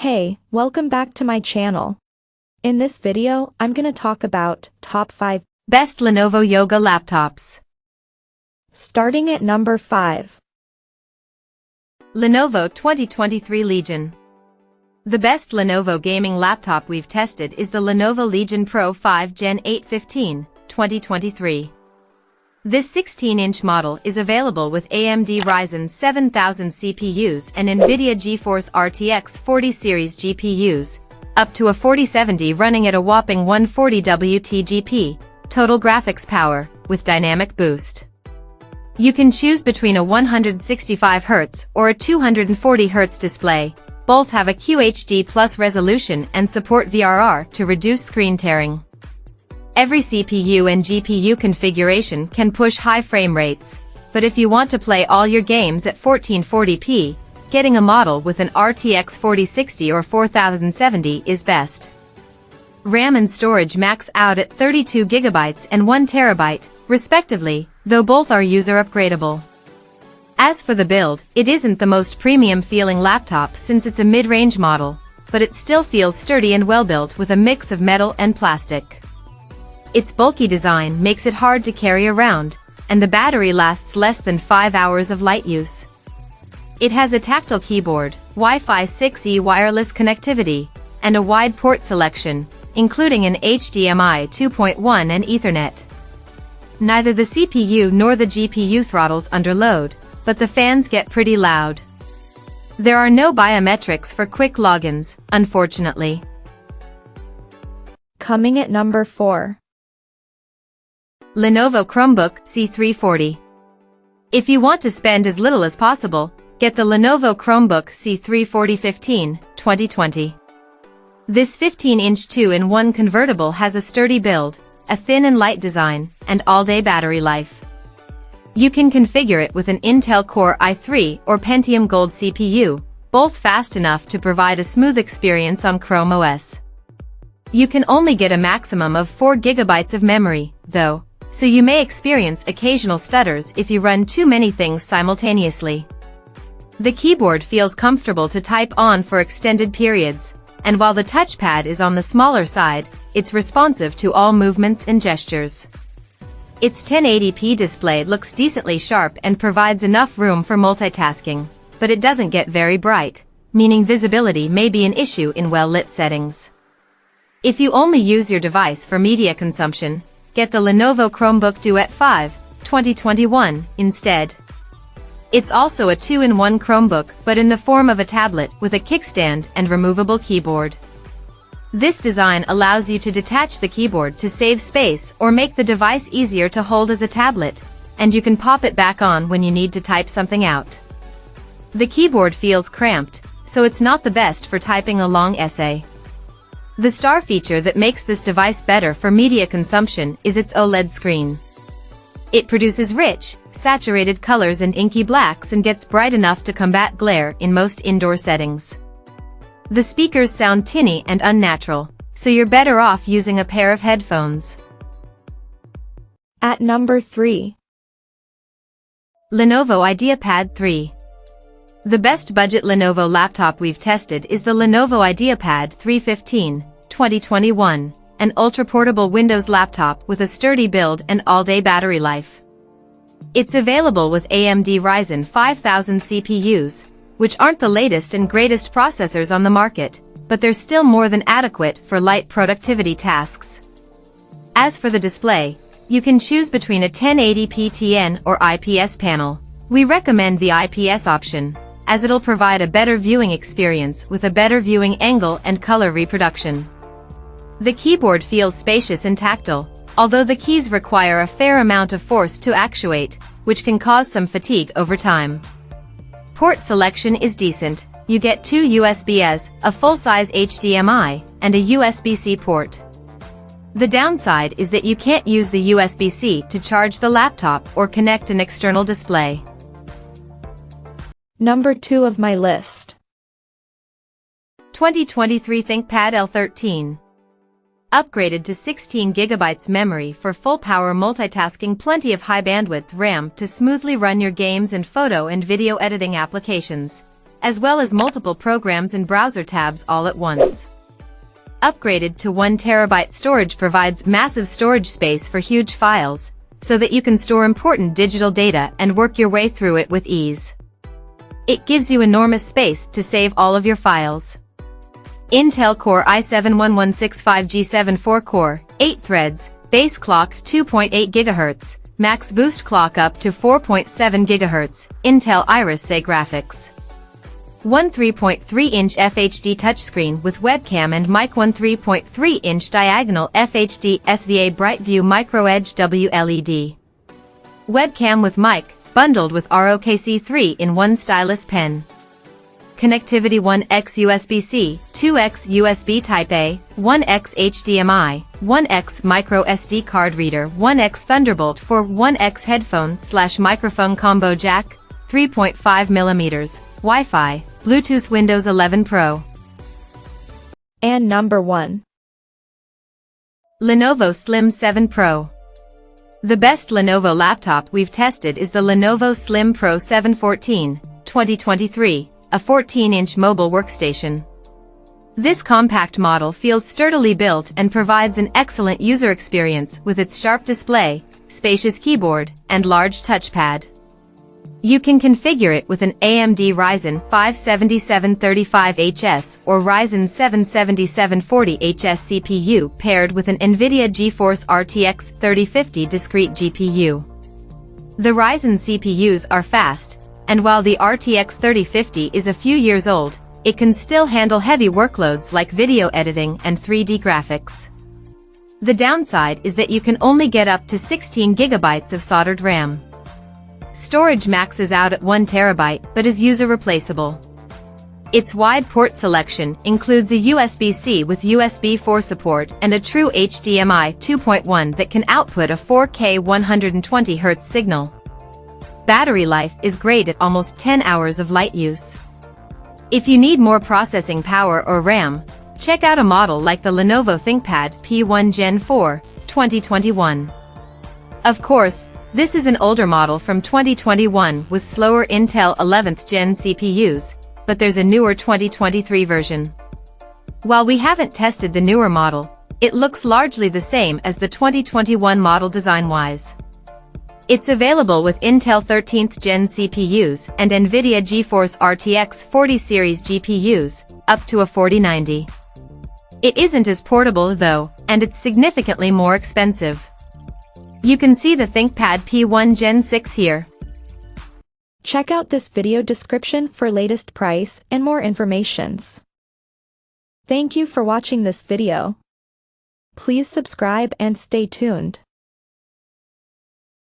Hey, welcome back to my channel. In this video, I'm gonna talk about top 5 best Lenovo Yoga laptops. Starting at number 5. Lenovo 2023 Legion. The best Lenovo gaming laptop we've tested is the Lenovo Legion Pro 5 Gen 8 15, 2023. This 16-inch model is available with AMD Ryzen 7000 CPUs and NVIDIA GeForce RTX 40 series GPUs, up to a 4070 running at a whopping 140 WTGP, total graphics power, with dynamic boost. You can choose between a 165Hz or a 240Hz display. Both have a QHD+ resolution and support VRR to reduce screen tearing. Every CPU and GPU configuration can push high frame rates, but if you want to play all your games at 1440p, getting a model with an RTX 4060 or 4070 is best. RAM and storage max out at 32GB and 1TB, respectively, though both are user upgradable. As for the build, it isn't the most premium feeling laptop since it's a mid-range model, but it still feels sturdy and well-built with a mix of metal and plastic. Its bulky design makes it hard to carry around, and the battery lasts less than 5 hours of light use. It has a tactile keyboard, Wi-Fi 6E wireless connectivity, and a wide port selection, including an HDMI 2.1 and Ethernet. Neither the CPU nor the GPU throttles under load, but the fans get pretty loud. There are no biometrics for quick logins, unfortunately. Coming at number 4. Lenovo Chromebook C340. If you want to spend as little as possible, get the Lenovo Chromebook C340 15, 2020. This 15-inch 2-in-1 convertible has a sturdy build, a thin and light design, and all-day battery life. You can configure it with an Intel Core i3 or Pentium Gold CPU, both fast enough to provide a smooth experience on Chrome OS. You can only get a maximum of 4 GB of memory, though, so you may experience occasional stutters if you run too many things simultaneously. The keyboard feels comfortable to type on for extended periods, and while the touchpad is on the smaller side, it's responsive to all movements and gestures. Its 1080p display looks decently sharp and provides enough room for multitasking, but it doesn't get very bright, meaning visibility may be an issue in well-lit settings. If you only use your device for media consumption, get the Lenovo Chromebook Duet 5, 2021, instead. It's also a 2-in-1 Chromebook but in the form of a tablet with a kickstand and removable keyboard. This design allows you to detach the keyboard to save space or make the device easier to hold as a tablet, and you can pop it back on when you need to type something out. The keyboard feels cramped, so it's not the best for typing a long essay. The star feature that makes this device better for media consumption is its OLED screen. It produces rich, saturated colors and inky blacks and gets bright enough to combat glare in most indoor settings. The speakers sound tinny and unnatural, so you're better off using a pair of headphones. At number 3. Lenovo IdeaPad 3. The best budget Lenovo laptop we've tested is the Lenovo IdeaPad 315, 2021, an ultra-portable Windows laptop with a sturdy build and all-day battery life. It's available with AMD Ryzen 5000 CPUs, which aren't the latest and greatest processors on the market, but they're still more than adequate for light productivity tasks. As for the display, you can choose between a 1080p TN or IPS panel. We recommend the IPS option, as it'll provide a better viewing experience with a better viewing angle and color reproduction. The keyboard feels spacious and tactile, although the keys require a fair amount of force to actuate, which can cause some fatigue over time. Port selection is decent. You get 2 USBs, a full-size HDMI, and a USB-C port. The downside is that you can't use the USB-C to charge the laptop or connect an external display. Number 2 of my list. 2023 ThinkPad L13. Upgraded to 16GB memory for full power multitasking, plenty of high bandwidth RAM to smoothly run your games and photo and video editing applications, as well as multiple programs and browser tabs all at once. Upgraded to 1 TB storage provides massive storage space for huge files, so that you can store important digital data and work your way through it with ease. It gives you enormous space to save all of your files. Intel Core i7-1165G7 4-core, 8 threads, base clock 2.8 GHz, max boost clock up to 4.7 GHz, Intel Iris Xe graphics. 3.3-inch FHD touchscreen with webcam and mic. 3.3-inch diagonal FHD SVA BrightView MicroEdge WLED. Webcam with mic, bundled with ROKC 3-in-1 stylus pen. Connectivity 1x USB-C, 2x USB Type-A, 1x HDMI, 1x micro SD card reader, 1x Thunderbolt 4, 1x headphone/microphone combo jack, 3.5mm, Wi-Fi, Bluetooth Windows 11 Pro. And number 1. Lenovo Slim 7 Pro. The best Lenovo laptop we've tested is the Lenovo Slim Pro 714, 2023, a 14-inch mobile workstation. This compact model feels sturdily built and provides an excellent user experience with its sharp display, spacious keyboard, and large touchpad. You can configure it with an AMD Ryzen 5 7735HS or Ryzen 7 7740HS CPU paired with an NVIDIA GeForce RTX 3050 discrete GPU. The Ryzen CPUs are fast, and while the RTX 3050 is a few years old, it can still handle heavy workloads like video editing and 3D graphics. The downside is that you can only get up to 16 GB of soldered RAM. Storage maxes out at 1 TB but is user replaceable. Its wide port selection includes a USB-C with USB 4 support and a true HDMI 2.1 that can output a 4K 120Hz signal. Battery life is great at almost 10 hours of light use. If you need more processing power or RAM, check out a model like the Lenovo ThinkPad P1 Gen 4, 2021. Of course, this is an older model from 2021 with slower Intel 11th Gen CPUs, but there's a newer 2023 version. While we haven't tested the newer model, it looks largely the same as the 2021 model design-wise. It's available with Intel 13th Gen CPUs and NVIDIA GeForce RTX 40 series GPUs, up to a 4090. It isn't as portable though, and it's significantly more expensive. You can see the ThinkPad P1 Gen 6 here. Check out this video description for latest price and more informations. Thank you for watching this video. Please subscribe and stay tuned.